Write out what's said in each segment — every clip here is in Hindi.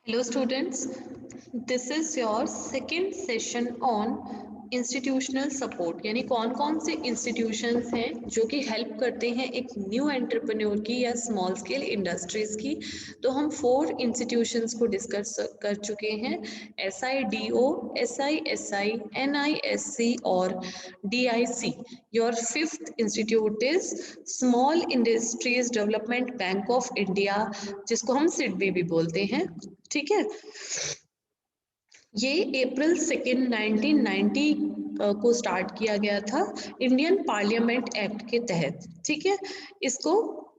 Hello students, this is your second session on institutional support यानी कौन कौन से इंस्टीट्यूशंस हैं जो कि हेल्प करते हैं एक न्यू एंटरप्रेन्योर की या स्मॉल स्केल इंडस्ट्रीज की। तो हम 4 इंस्टीट्यूशंस को डिस्कस कर चुके हैं, SIDO, SISI, NISC और DIC। Your fifth institute is small industries development bank of India, जिसको हम सिडबी भी बोलते हैं। ठीक है, ये अप्रैल 2 1990 को स्टार्ट किया गया था इंडियन पार्लियामेंट एक्ट के तहत। ठीक है, इसको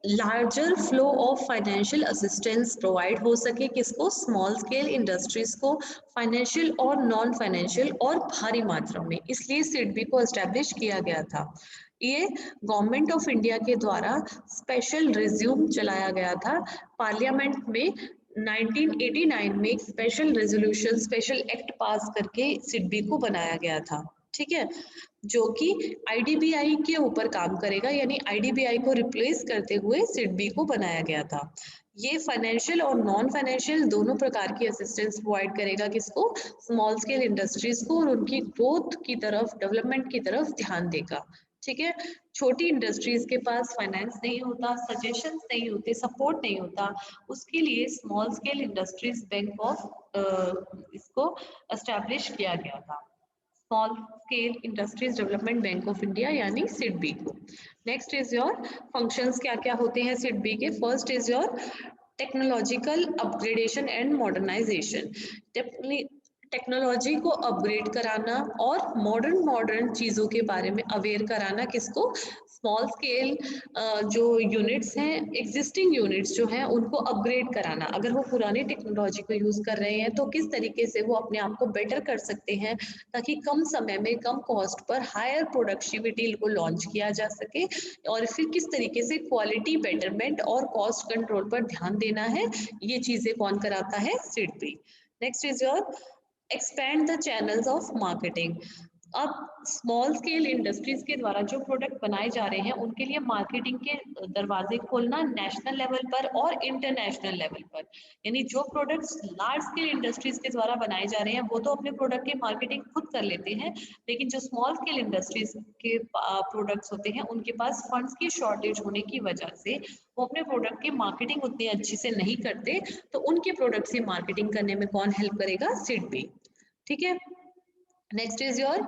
larger flow of financial assistance provide हो सके, किसको, स्मॉल स्केल इंडस्ट्रीज को, फाइनेंशियल और नॉन फाइनेंशियल और भारी मात्रा में, इसलिए सिडबी को एस्टेब्लिश किया गया था। ये गवर्नमेंट ऑफ इंडिया के द्वारा स्पेशल रिज्यूम चलाया गया था पार्लियामेंट में। 1989 में एक स्पेशल रेजोल्यूशन, स्पेशल एक्ट पास करके सिडबी को बनाया गया था। ठीक है, जो कि आईडीबीआई के ऊपर काम करेगा, यानी आईडीबीआई को रिप्लेस करते हुए सिडबी को बनाया गया था। ये फाइनेंशियल और नॉन फाइनेंशियल दोनों प्रकार की असिस्टेंस प्रोवाइड करेगा, किसको, स्मॉल स्केल इंडस्ट्रीज को, और उनकी ग्रोथ की तरफ, डेवलपमेंट की तरफ ध्यान देगा। ठीक है, छोटी इंडस्ट्रीज के पास फाइनेंस नहीं होता, सजेशंस नहीं होते, सपोर्ट नहीं होता, उसके लिए small scale industries bank of इसको एस्टैब्लिश किया गया था, small scale industries development bank of India यानी सिडबी को। नेक्स्ट इज योर फंक्शंस, क्या क्या होते हैं सिडबी के। First is your technological upgradation and modernisation, technology को अपग्रेड कराना और मॉडर्न चीज़ों के बारे में अवेयर कराना, किसको, स्मॉल स्केल जो यूनिट्स हैं, एग्जिस्टिंग यूनिट्स जो हैं, उनको अपग्रेड कराना। अगर वो पुरानी टेक्नोलॉजी को यूज़ कर रहे हैं तो किस तरीके से वो अपने आप को बेटर कर सकते हैं, ताकि कम समय में कम कॉस्ट पर हायर प्रोडक्टिविटी को लॉन्च किया जा सके, और फिर किस तरीके से क्वालिटी बेटरमेंट और कॉस्ट कंट्रोल पर ध्यान देना है, ये चीज़ें कौन कराता है, SIDBI. Next is your expand the channels of marketing. अब स्मॉल स्केल इंडस्ट्रीज के द्वारा जो प्रोडक्ट बनाए जा रहे हैं उनके लिए मार्केटिंग के दरवाजे खोलना नेशनल लेवल पर और इंटरनेशनल लेवल पर, यानी जो प्रोडक्ट्स लार्ज स्केल इंडस्ट्रीज के द्वारा बनाए जा रहे हैं वो तो अपने प्रोडक्ट की मार्केटिंग खुद कर लेते हैं, लेकिन जो स्मॉल स्केल इंडस्ट्रीज के प्रोडक्ट्स होते हैं उनके पास फंड्स की शॉर्टेज होने की वजह से वो अपने प्रोडक्ट की मार्केटिंग उतनी अच्छी से नहीं करते, तो उनके प्रोडक्ट्स की मार्केटिंग करने में कौन हेल्प करेगा, सिडबी। ठीक है, next is your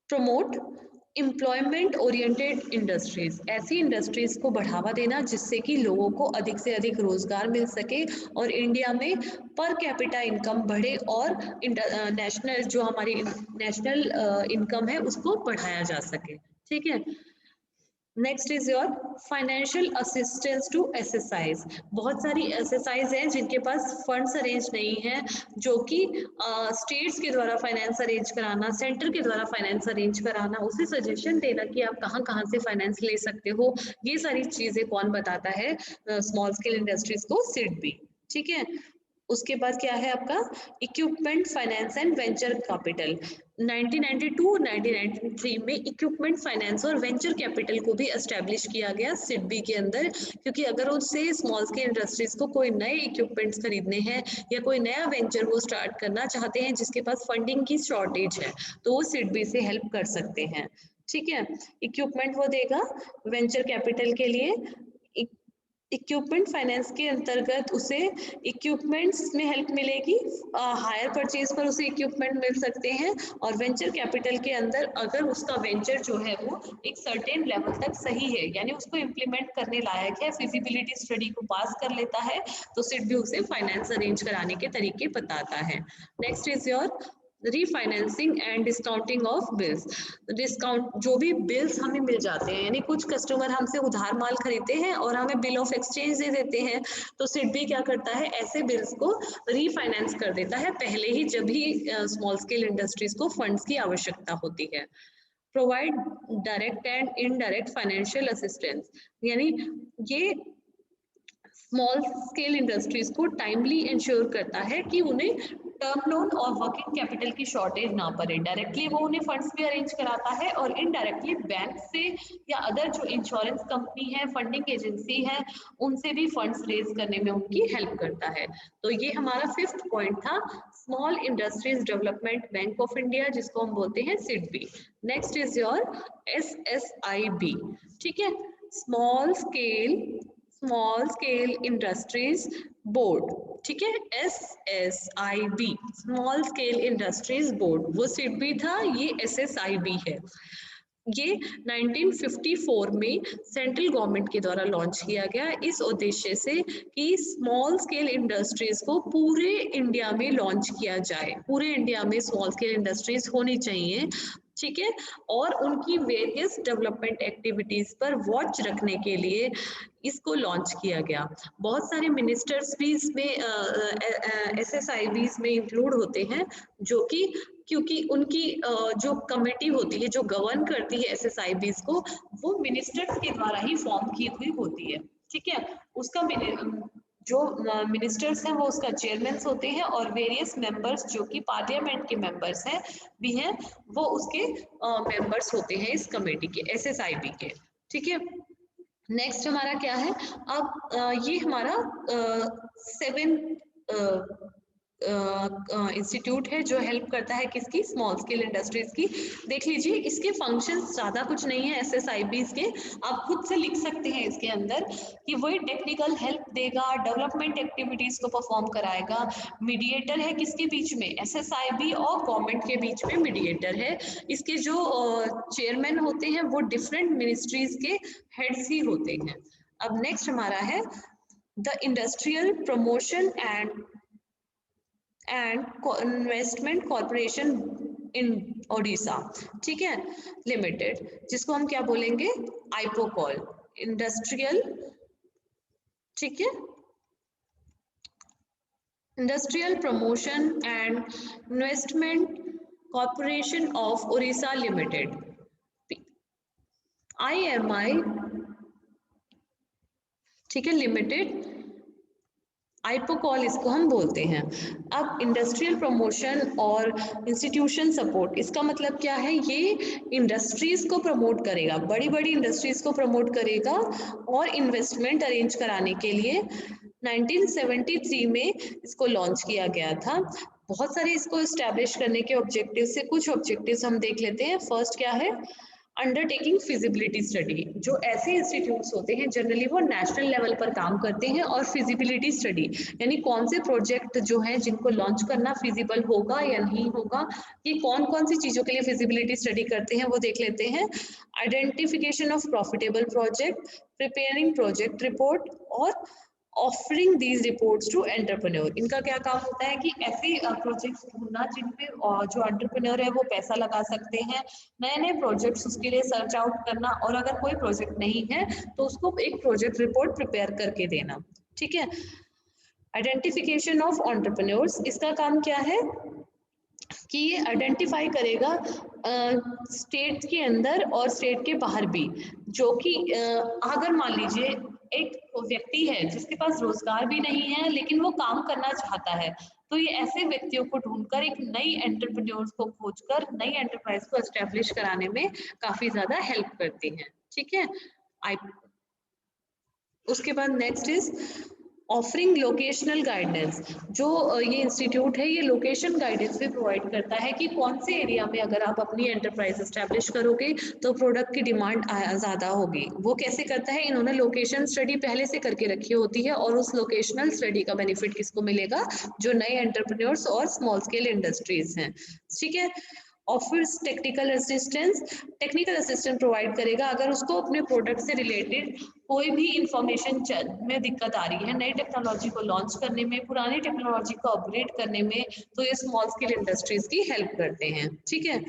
promote employment oriented industries, ऐसी इंडस्ट्रीज को बढ़ावा देना जिससे कि लोगों को अधिक से अधिक रोजगार मिल सके और इंडिया में पर कैपिटा इनकम बढ़े और नेशनल जो हमारी नेशनल इनकम है उसको बढ़ाया जा सके। ठीक है, next is your financial assistance to SSIs. बहुत सारी एसएसआईज हैं जिनके पास फंड्स अरेंज नहीं है, जो कि स्टेट्स के द्वारा फाइनेंस अरेंज कराना, सेंटर के द्वारा फाइनेंस अरेंज कराना, उसे सजेशन देना कि आप कहाँ कहाँ से फाइनेंस ले सकते हो, ये सारी चीजें कौन बताता है, स्मॉल स्केल इंडस्ट्रीज को, सिडबी। ठीक है, उसके बाद क्या है आपका equipment finance and venture capital. 1992-1993 में इक्विपमेंट फाइनेंस और वेंचर कैपिटल को भी एस्टेब्लिश किया गया सिडबी के अंदर, क्योंकि अगर उससे स्मॉल स्केल इंडस्ट्रीज को कोई नए इक्विपमेंट्स खरीदने हैं या कोई नया वेंचर वो स्टार्ट करना चाहते हैं जिसके पास फंडिंग की शॉर्टेज है, तो वो सिडबी से हेल्प कर सकते हैं। ठीक है, इक्विपमेंट वो देगा वेंचर कैपिटल के लिए, इक्विपमेंट फाइनेंस के अंतर्गत उसे इक्विपमेंट्स में हेल्प मिलेगी, हायर परचेज पर उसे इक्विपमेंट मिल सकते हैं, और वेंचर कैपिटल के अंदर अगर उसका वेंचर जो है वो एक सर्टेन लेवल तक सही है, यानी उसको इम्प्लीमेंट करने लायक है, फिजिबिलिटी स्टडी को पास कर लेता है, तो सिडबी उसे फाइनेंस अरेंज कराने के तरीके बताता है। Next is your refinancing and discounting of bills. Discount, जो भी बिल्स हमें मिल जाते हैं, यानी कुछ कस्टमर हमसे उधार माल खरीदते हैं और हमें बिल ऑफ एक्सचेंज दे देते हैं, तो सिडबी क्या करता है, ऐसे बिल्स को रीफाइनेंस कर देता है पहले ही, जब भी स्मॉल स्केल इंडस्ट्रीज को फंड्स की आवश्यकता होती है। Provide direct and indirect financial assistance, यानी ये स्मॉल स्केल इंडस्ट्रीज को टाइमली इंश्योर करता है कि उन्हें टर्म लोन और वर्किंग कैपिटल की शॉर्टेज ना पड़े। डायरेक्टली वो उन्हें फंड्स भी अरेंज कराता है और इनडायरेक्टली बैंक से या अदर जो इंश्योरेंस कंपनी है, फंडिंग एजेंसी है, उनसे भी फंड्स रेज करने में उनकी हेल्प करता है। तो ये हमारा 5th पॉइंट था, small industries development bank of India, जिसको हम बोलते हैं SIDBI. Next is your SSIB, ठीक है, स्मॉल स्केल इंडस्ट्रीज बोर्ड, ठीक है, SSIB, small scale industries board, वो सिडबी था, ये SSIB है। ये 1954 में सेंट्रल गवर्नमेंट के द्वारा लॉन्च किया गया इस उद्देश्य से कि स्मॉल स्केल इंडस्ट्रीज को पूरे इंडिया में लॉन्च किया जाए, पूरे इंडिया में स्मॉल स्केल इंडस्ट्रीज होनी चाहिए, ठीक है, और उनकी वेरियस डेवलपमेंट एक्टिविटीज पर वॉच रखने के लिए इसको लॉन्च किया गया। बहुत सारे मिनिस्टर्स भी इसमें SSIBs में इंक्लूड होते हैं, जो कि क्योंकि उनकी जो कमेटी होती है जो गवर्न करती है SSIBs को, वो मिनिस्टर्स के द्वारा ही फॉर्म की हुई होती है, ठीक है, उसका जो मिनिस्टर्स हैं वो उसका चेयरमैन होते हैं और वेरियस मेंबर्स जो कि पार्लियामेंट के मेंबर्स हैं भी हैं, वो उसके मेंबर्स होते हैं इस कमेटी के, SSIB के, ठीक है। नेक्स्ट हमारा क्या है, अब ये हमारा 7th इंस्टीट्यूट है जो हेल्प करता है किसकी, स्मॉल स्केल इंडस्ट्रीज की। देख लीजिए, इसके फंक्शंस ज्यादा कुछ नहीं है SSIBs के, आप खुद से लिख सकते हैं इसके अंदर कि वही टेक्निकल हेल्प देगा, डेवलपमेंट एक्टिविटीज को परफॉर्म कराएगा, मीडिएटर है किसके बीच में, SSIB और गवर्नमेंट के बीच में मीडिएटर है। इसके जो चेयरमैन होते हैं वो डिफरेंट मिनिस्ट्रीज के हेड्स ही होते हैं। अब नेक्स्ट हमारा है the industrial promotion and investment corporation in Odisha, ठीक है, लिमिटेड, जिसको हम क्या बोलेंगे, आइपोकॉल इंडस्ट्रियल, ठीक है, industrial promotion and investment corporation of Odisha limited, IMI, ठीक है, लिमिटेड, आइपोकॉल इसको हम बोलते हैं। अब इंडस्ट्रियल प्रमोशन और इंस्टीट्यूशन सपोर्ट, इसका मतलब क्या है, ये इंडस्ट्रीज को प्रमोट करेगा, बड़ी बड़ी इंडस्ट्रीज को प्रमोट करेगा और इन्वेस्टमेंट अरेंज कराने के लिए 1973 में इसको लॉन्च किया गया था। बहुत सारे इसको एस्टैब्लिश करने के ऑब्जेक्टिव से कुछ ऑब्जेक्टिव्स हम देख लेते हैं। फर्स्ट क्या है, अंडरटेकिंग फिजिबिलिटी स्टडी, जो ऐसे इंस्टीट्यूट्स होते हैं जनरली वो नेशनल लेवल पर काम करते हैं, और फिजिबिलिटी स्टडी यानी कौन से प्रोजेक्ट जो हैं जिनको लॉन्च करना फिजिबल होगा या नहीं होगा, ये कौन कौन सी चीजों के लिए फिजिबिलिटी स्टडी करते हैं वो देख लेते हैं। Identification of profitable project, preparing project report और offering these reports to entrepreneur, इनका क्या काम होता है कि ऐसे प्रोजेक्ट्स ढूंढना जिन पे जो एंटरप्रेन्योर है वो पैसा लगा सकते हैं, नए नए प्रोजेक्ट्स उसके लिए सर्च आउट करना, और अगर कोई प्रोजेक्ट नहीं है तो उसको एक प्रोजेक्ट रिपोर्ट प्रिपेयर करके देना, ठीक है। आइडेंटिफिकेशन ऑफ एंटरप्रेन्योर्स, इसका काम क्या है कि ये आइडेंटिफाई करेगा स्टेट के अंदर और स्टेट के बाहर भी, जो कि अगर मान लीजिए एक व्यक्ति है जिसके पास रोजगार भी नहीं है लेकिन वो काम करना चाहता है, तो ये ऐसे व्यक्तियों को ढूंढकर एक नई एंटरप्रेन्योर्स को खोजकर नई एंटरप्राइज को एस्टेब्लिश कराने में काफी ज्यादा हेल्प करती हैं, ठीक है। उसके बाद next is offering locational guidance, जो ये इंस्टीट्यूट है ये लोकेशन गाइडेंस भी प्रोवाइड करता है कि कौन से एरिया में अगर आप अपनी एंटरप्राइज एस्टैब्लिश करोगे तो प्रोडक्ट की डिमांड ज़्यादा होगी। वो कैसे करता है, इन्होंने लोकेशन स्टडी पहले से करके रखी होती है और उस लोकेशनल स्टडी का बेनिफिट किसको मिलेगा, जो नए एंटरप्रेन्योर्स और स्मॉल स्केल इंडस्ट्रीज हैं, ठीक है। ऑफर्स टेक्निकल असिस्टेंट प्रोवाइड करेगा अगर उसको अपने प्रोडक्ट से रिलेटेड कोई भी इंफॉर्मेशन में दिक्कत आ रही है, नई टेक्नोलॉजी को लॉन्च करने में, पुरानी टेक्नोलॉजी को अपग्रेड करने में, तो ये स्मॉल स्केल इंडस्ट्रीज की हेल्प करते हैं, ठीक है।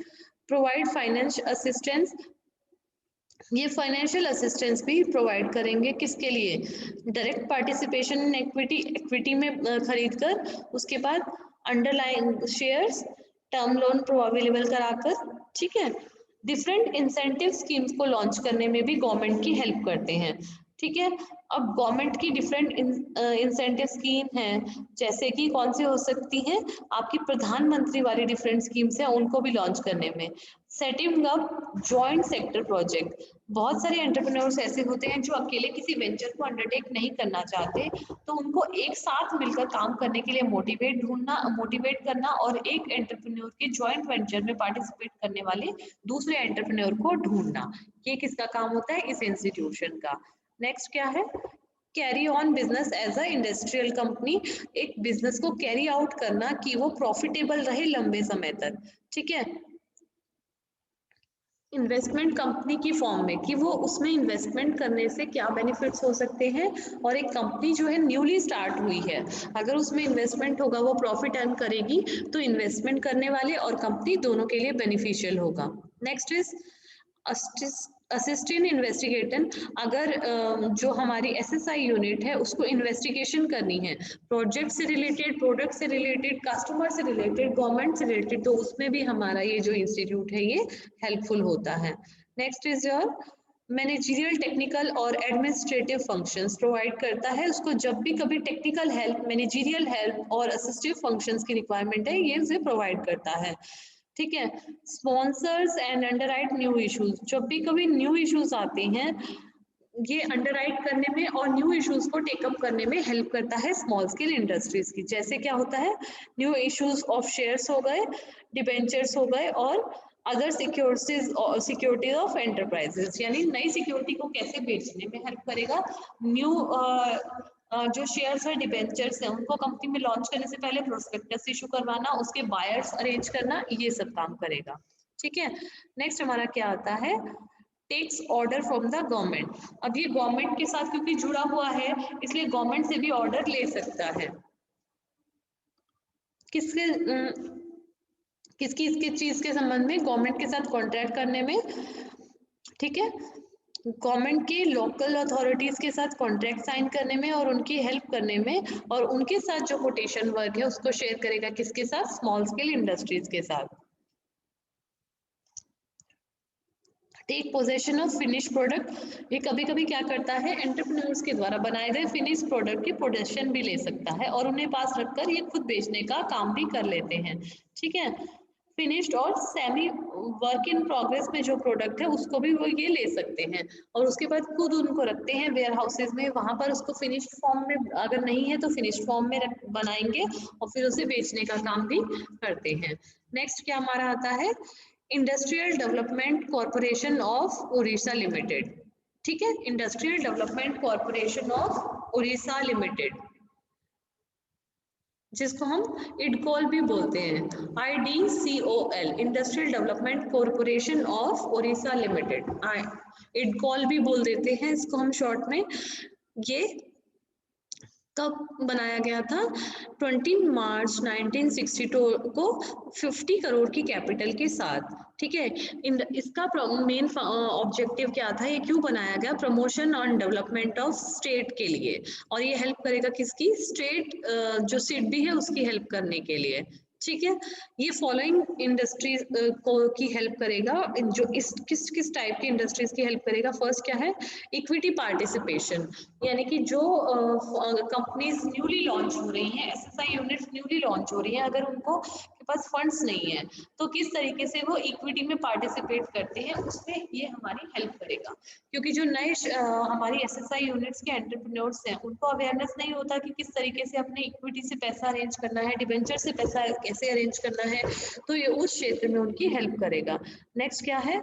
प्रोवाइड फाइनेंस असिस्टेंस, ये फाइनेंशियल असिस्टेंस भी प्रोवाइड करेंगे किसके लिए, डायरेक्ट पार्टिसिपेशन इन इक्विटी में खरीद कर, उसके बाद underline shares, term loan available कराकर, ठीक है। डिफरेंट इंसेंटिव स्कीम्स को लॉन्च करने में भी गवर्नमेंट की हेल्प करते हैं, ठीक है। अब गवर्नमेंट की डिफरेंट इंसेंटिव स्कीम है, जैसे कि कौन सी हो सकती हैं, आपकी प्रधानमंत्री वाली डिफरेंट स्कीम्स हैं, उनको भी लॉन्च करने में। Setting up joint sector project, बहुत सारे एंटरप्रेन्योर्स ऐसे होते हैं जो अकेले किसी वेंचर को अंडरटेक नहीं करना चाहते, तो उनको एक साथ मिलकर काम करने के लिए मोटिवेट करना और एक एंटरप्रेन्योर के जॉइंट वेंचर में पार्टिसिपेट करने वाले दूसरे एंटरप्रेन्योर को ढूंढना, ये किसका काम होता है, इस इंस्टीट्यूशन का। नेक्स्ट क्या है, carry on business as a industrial company, एक बिजनेस को कैरी आउट करना कि वो प्रॉफिटेबल रहे लंबे समय तक, ठीक है। इन्वेस्टमेंट कंपनी की फॉर्म में, कि वो उसमें इन्वेस्टमेंट करने से क्या बेनिफिट्स हो सकते हैं, और एक कंपनी जो है न्यूली स्टार्ट हुई है, अगर उसमें इन्वेस्टमेंट होगा वो प्रॉफिट अर्न करेगी, तो इन्वेस्टमेंट करने वाले और कंपनी दोनों के लिए बेनिफिशियल होगा। नेक्स्ट इज असिस्टेंट इन्वेस्टिगेटर, अगर जो हमारी एसएसआई यूनिट है उसको इन्वेस्टिगेशन करनी है, प्रोजेक्ट से रिलेटेड, प्रोडक्ट से रिलेटेड, कस्टमर से रिलेटेड, गवर्नमेंट से रिलेटेड, तो उसमें भी हमारा ये जो इंस्टीट्यूट है ये हेल्पफुल होता है। Next is your managerial, technical और एडमिनिस्ट्रेटिव फंक्शंस प्रोवाइड करता है, उसको जब भी कभी टेक्निकल हेल्प, मैनेजरियल हेल्प और असिस्टिव फंक्शंस की रिक्वायरमेंट है, ये उसे प्रोवाइड करता है, ठीक है। Sponsors and underwrite new issues, जब भी कभी न्यू इश्यूज आते हैं, ये अंडरराइट करने में और न्यू इश्यूज को टेकअप करने में हेल्प करता है स्मॉल स्केल इंडस्ट्रीज की। जैसे क्या होता है, न्यू इश्यूज ऑफ शेयर्स हो गए, डिबेंचर्स हो गए, और अदर सिक्योरिटीज ऑफ एंटरप्राइजेस, यानी नई सिक्योरिटी को कैसे बेचने में हेल्प करेगा। न्यू जो शेयर्स है, डिबेंचर्स है, उनको कंपनी में लॉन्च करने से पहले प्रोस्पेक्टस इशू करवाना, उसके बायर्स अरेंज करना, ये सब काम करेगा, ठीक है। नेक्स्ट हमारा क्या आता है, takes order from the government, अब ये गवर्नमेंट के साथ क्योंकि जुड़ा हुआ है, इसलिए गवर्नमेंट से भी ऑर्डर ले सकता है, किसके किसकी इसके चीज के संबंध में, गवर्नमेंट के साथ कॉन्ट्रैक्ट करने में, ठीक है। गवर्नमेंट के लोकल अथॉरिटीज के साथ कॉन्ट्रैक्ट साइन करने में और उनकी हेल्प करने में, और उनके साथ जो कोटेशन वर्क है उसको शेयर करेगा किसके साथ, स्मॉल स्केल इंडस्ट्रीज के साथ। Take possession of finish product, ये कभी कभी क्या करता है, एंटरप्रेन्योर्स के द्वारा बनाए गए फिनिश प्रोडक्ट की पोजेशन भी ले सकता है, और उन्हें पास रखकर ये खुद बेचने का काम भी कर लेते हैं, ठीक है। फिनिश्ड और सेमी वर्क इन प्रोग्रेस में जो प्रोडक्ट है उसको भी वो ये ले सकते हैं, और उसके बाद खुद उनको रखते हैं वेयर हाउसेज में, वहां पर उसको फिनिश्ड फॉर्म में, अगर नहीं है तो फिनिश्ड फॉर्म में बनाएंगे और फिर उसे बेचने का काम भी करते हैं। नेक्स्ट क्या हमारा आता है, industrial development corporation of Orissa limited, ठीक है, industrial development corporation of Orissa limited, जिसको हम इडकॉल भी बोलते हैं, IDCOL, industrial development corporation of Orissa limited, IDCOL भी बोल देते हैं इसको हम शॉर्ट में। ये कब बनाया गया था, 20 मार्च 1962 को 50 करोड़ की कैपिटल के साथ, ठीक है। इसका मेन ऑब्जेक्टिव क्या था, ये क्यों बनाया गया, प्रमोशन और डेवलपमेंट ऑफ स्टेट के लिए, और ये हेल्प करेगा किसकी, स्टेट जो सिड भी है उसकी हेल्प करने के लिए, ठीक है। ये फॉलोइंग इंडस्ट्रीज को की हेल्प करेगा, जो इस किस टाइप की इंडस्ट्रीज की हेल्प करेगा, फर्स्ट क्या है, इक्विटी पार्टिसिपेशन, यानी कि जो कंपनीज न्यूली लॉन्च हो रही हैं, एसएसआई यूनिट्स न्यूली लॉन्च हो रही हैं, अगर उनको के पास फंड्स नहीं है तो किस तरीके से वो इक्विटी में पार्टिसिपेट करते हैं, उसमें ये हमारी हेल्प करेगा, क्योंकि जो नए हमारी एसएसआई यूनिट्स के एंटरप्रेन्योर्स हैं उनको अवेयरनेस नहीं होता कि किस तरीके से अपने इक्विटी से पैसा अरेंज करना है, डिबेंचर से पैसा कैसे अरेंज करना है, तो ये उस क्षेत्र में उनकी हेल्प करेगा। नेक्स्ट क्या है,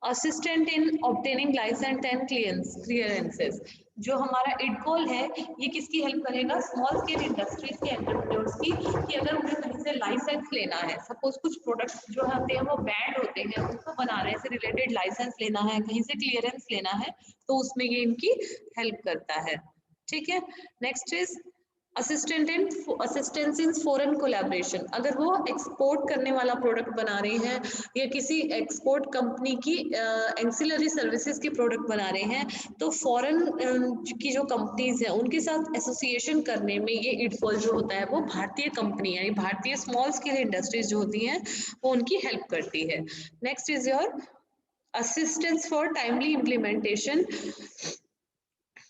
assistant in obtaining licence and clearances, जो हमारा इडकॉल है ये किसकी हेल्प करेगा, स्मॉल स्केल इंडस्ट्रीज के एंटरप्रेन्योर्स की, कि अगर उन्हें कहीं से लाइसेंस लेना है, सपोज कुछ प्रोडक्ट्स जो होते हैं वो बैंड होते हैं, उनको बनाने से रिलेटेड लाइसेंस लेना है, कहीं से क्लियरेंस लेना है, तो उसमें ये इनकी हेल्प करता है, ठीक है। Next is assistance in foreign collaboration, अगर वो एक्सपोर्ट करने वाला प्रोडक्ट बना रहे हैं या किसी एक्सपोर्ट कंपनी की एक्सिलरी सर्विसेज के प्रोडक्ट बना रहे हैं, तो फॉरेन की जो कंपनीज हैं उनके साथ एसोसिएशन करने में ये इडकॉल जो होता है वो भारतीय कंपनी यानी भारतीय स्मॉल स्केल इंडस्ट्रीज जो होती हैं वो उनकी हेल्प करती है। Next is your assistance for timely implementation,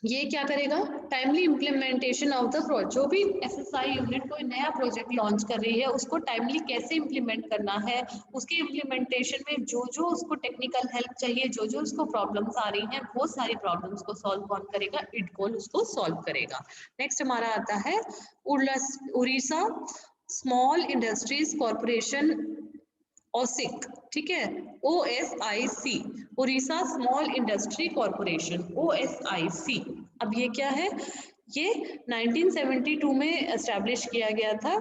ये क्या करेगा, timely implementation of the project, जो भी एसएसआई यूनिट कोई नया प्रोजेक्ट लॉन्च कर रही है उसको टाइमली कैसे इम्प्लीमेंट करना है, उसके इम्प्लीमेंटेशन में जो जो उसको टेक्निकल हेल्प चाहिए, जो जो उसको प्रॉब्लम्स आ रही हैं, वो सारी प्रॉब्लम्स को सॉल्व कौन करेगा, इडकोल उसको सॉल्व करेगा। नेक्स्ट हमारा आता है उड़ीसा स्मॉल इंडस्ट्रीज कॉरपोरेशन, ओसिक, ठीक है, OSIC, Orissa small industry corporation, OSIC। अब ये क्या है, ये 1972 में एस्टैब्लिश किया गया था,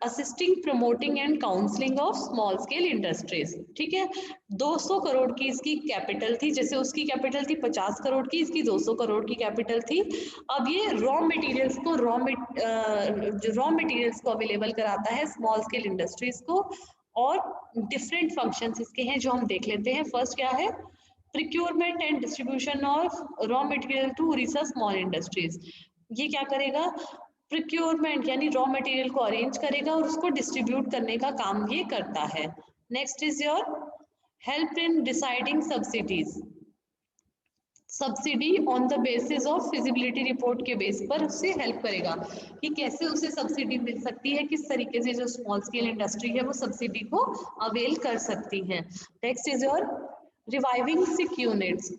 assisting promoting and counselling of small scale industries, ठीक है। 200 करोड़ की इसकी कैपिटल थी, जैसे उसकी कैपिटल थी 50 करोड़ की, इसकी 200 करोड़ की कैपिटल थी। अब ये रॉ मटेरियल्स को अवेलेबल कराता है स्मॉल स्केल इंडस्ट्रीज को, और डिफरेंट फंक्शंस इसके हैं जो हम देख लेते हैं। फर्स्ट क्या है, procurement and distribution of raw material to Orissa small industries. ये क्या करेगा, प्रिक्योरमेंट यानी रॉ मटेरियल को अरेंज करेगा और उसको डिस्ट्रीब्यूट करने का काम ये करता है। Next is your help in deciding subsidies, subsidy on the basis of feasibility report के बेस पर उससे हेल्प करेगा कि कैसे उसे सब्सिडी मिल सकती है, किस तरीके से जो स्मॉल स्केल इंडस्ट्री है वो सब्सिडी को अवेल कर सकती है। Next is your reviving sick units,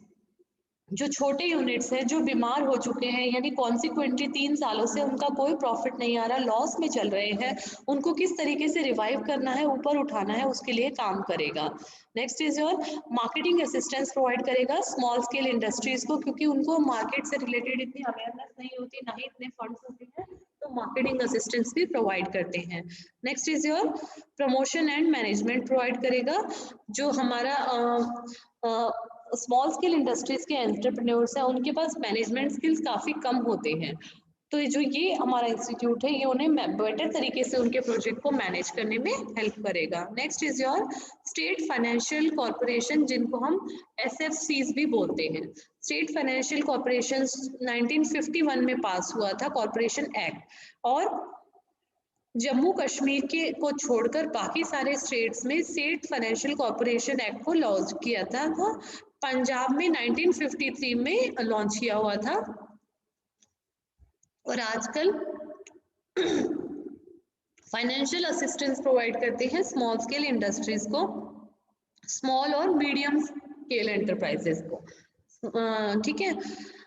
जो छोटे यूनिट्स हैं जो बीमार हो चुके हैं, यानी कॉन्सिक्वेंटली 3 सालों से उनका कोई प्रॉफिट नहीं आ रहा, लॉस में चल रहे हैं, उनको किस तरीके से रिवाइव करना है, ऊपर उठाना है, उसके लिए काम करेगा। Next is your marketing assistance provide करेगा स्मॉल स्केल इंडस्ट्रीज को, क्योंकि उनको मार्केट से रिलेटेड इतनी अवेयरनेस नहीं होती, ना ही इतने फंड्स होते हैं, तो मार्केटिंग असिस्टेंस भी प्रोवाइड करते हैं। Next is your promotion and management provide करेगा, जो हमारा स्मॉल स्केल इंडस्ट्रीज के एंटरप्रेन्योर्स हैं उनके पास मैनेजमेंट स्किल्स काफ़ी कम होते हैं, तो जो ये हमारा इंस्टीट्यूट है ये उन्हें बेटर तरीके से उनके प्रोजेक्ट को मैनेज करने में हेल्प करेगा। Next is your state financial corporation, जिनको हम SFCs भी बोलते हैं। स्टेट फाइनेंशियल कॉरपोरेशन 1951 में पास हुआ था कॉरपोरेशन एक्ट, और जम्मू कश्मीर के को छोड़कर बाकी सारे स्टेट्स में स्टेट फाइनेंशियल कॉरपोरेशन एक्ट को लॉन्च किया था, पंजाब में 1953 में लॉन्च किया हुआ था, और आजकल फाइनेंशियल असिस्टेंस प्रोवाइड करते हैं स्मॉल स्केल इंडस्ट्रीज को, स्मॉल और मीडियम स्केल एंटरप्राइजेस को, ठीक है।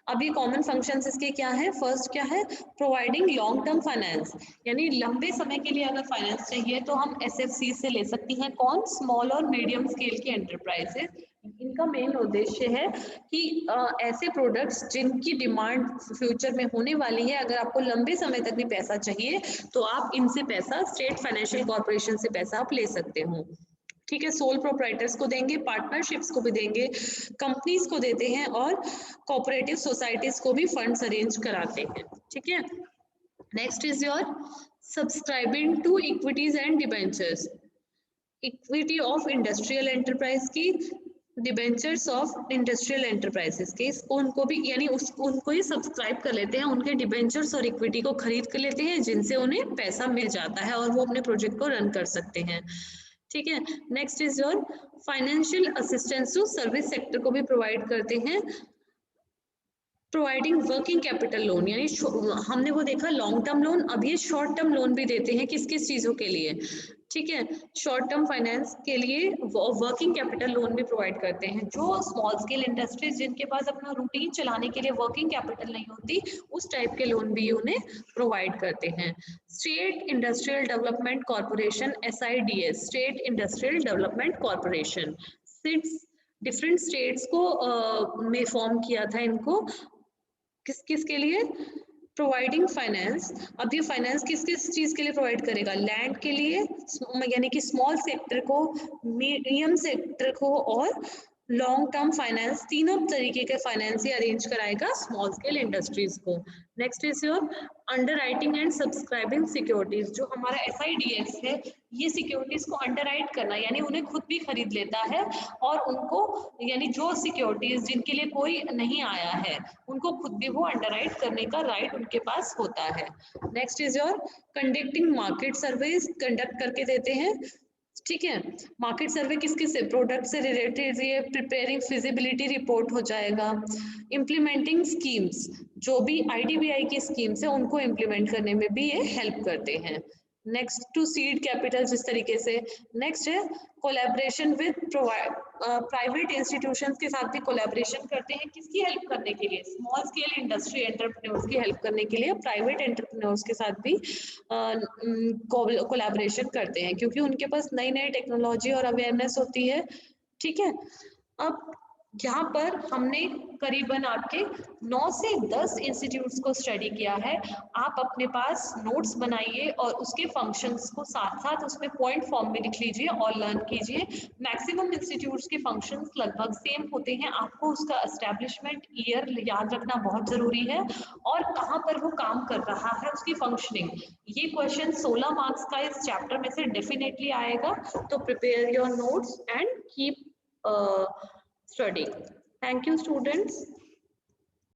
अब ये कॉमन फंक्शंस इसके क्या है, फर्स्ट क्या है, प्रोवाइडिंग लॉन्ग टर्म फाइनेंस, यानी लंबे समय के लिए अगर फाइनेंस चाहिए तो हम SFC से ले सकती हैं, कौन, स्मॉल और मीडियम स्केल की एंटरप्राइजेस। इनका मेन उद्देश्य है कि ऐसे प्रोडक्ट्स जिनकी डिमांड फ्यूचर में होने वाली है, अगर आपको लंबे समय तक भी पैसा चाहिए तो आप इनसे पैसा, स्टेट फाइनेंशियल कॉर्पोरेशन से पैसा आप ले सकते हो, ठीक है। सोल प्रोप्राइटर्स को देंगे, पार्टनरशिप्स को भी देंगे, कंपनीज को देते हैं, और कोऑपरेटिव सोसाइटीज को भी फंड्स अरेंज कराते हैं, ठीक है। Next is your subscribing to equities and debentures, equity of industrial enterprise की, डिबेंचर्स ऑफ इंडस्ट्रियल एंटरप्राइजेस के, इसको उनको भी यानी उनको ही सब्सक्राइब कर लेते हैं, उनके डिबेंचर्स और इक्विटी को खरीद कर लेते हैं, जिनसे उन्हें पैसा मिल जाता है और वो अपने प्रोजेक्ट को रन कर सकते हैं, ठीक है। Next is your financial assistance to service sector को भी प्रोवाइड करते हैं, प्रोवाइडिंग वर्किंग कैपिटल लोन, यानी हमने वो देखा लॉन्ग टर्म लोन, अब ये शॉर्ट टर्म लोन भी देते हैं, किस किस चीजों के लिए, ठीक है। शॉर्ट टर्म फाइनेंस के लिए वर्किंग कैपिटल लोन भी प्रोवाइड करते हैं, जो स्मॉल स्केल इंडस्ट्रीज जिनके पास अपना रूटीन चलाने के लिए वर्किंग कैपिटल नहीं होती, उस टाइप के लोन भी उन्हें प्रोवाइड करते हैं। State industrial development corporation, SIDS, state industrial development corporation, different states को में फॉर्म किया था इनको, किस किस के लिए, प्रोवाइडिंग फाइनेंस। अब ये फाइनेंस किस किस चीज के लिए प्रोवाइड करेगा, लैंड के लिए, यानी कि स्मॉल सेक्टर को, मीडियम सेक्टर को, और लॉन्ग टर्म फाइनेंस, तीनों तरीके के फाइनेंस ही अरेंज कराएगा स्मॉल स्केल इंडस्ट्रीज को। Next is your underwriting and subscribing securities, जो हमारा SIDS है, ये सिक्योरिटीज को अंडरराइट करना, यानी उन्हें खुद भी खरीद लेता है, और उनको यानी जो सिक्योरिटीज जिनके लिए कोई नहीं आया है उनको खुद भी वो अंडरराइट करने का राइट उनके पास होता है। Next is your conducting market surveys, conduct करके देते हैं, ठीक है। मार्केट सर्वे किसके से, प्रोडक्ट से रिलेटेड, ये प्रिपेयरिंग फिजिबिलिटी रिपोर्ट हो जाएगा। इम्प्लीमेंटिंग स्कीम्स, जो भी आईडीबीआई की स्कीम्स है उनको इम्प्लीमेंट करने में भी ये हेल्प करते हैं। नेक्स्ट टू सीड कैपिटल, जिस तरीके से। नेक्स्ट है कोलैबोरेशन विद प्राइवेट इंस्टीट्यूशंस के साथ भी कोलैबोरेशन करते हैं, किसकी हेल्प करने के लिए, स्मॉल स्केल इंडस्ट्री एंटरप्रेन्योर्स की हेल्प करने के लिए प्राइवेट एंटरप्रेन्योर्स के साथ भी कोलैबोरेशन करते हैं, क्योंकि उनके पास नई नई टेक्नोलॉजी और अवेयरनेस होती है। ठीक है। अब यहाँ पर हमने करीबन आपके 9 से 10 इंस्टीट्यूट्स को स्टडी किया है। आप अपने पास नोट्स बनाइए और उसके फंक्शंस को साथ साथ उसमें पॉइंट फॉर्म में लिख लीजिए और लर्न कीजिए। मैक्सिमम इंस्टीट्यूट्स के फंक्शंस लगभग सेम होते हैं, आपको उसका एस्टेब्लिशमेंट ईयर याद रखना बहुत जरूरी है और कहाँ पर वो काम कर रहा है, उसकी फंक्शनिंग। ये क्वेश्चन 16 मार्क्स का इस चैप्टर में से डेफिनेटली आएगा, तो prepare your notes and keep studying. Thank you, students.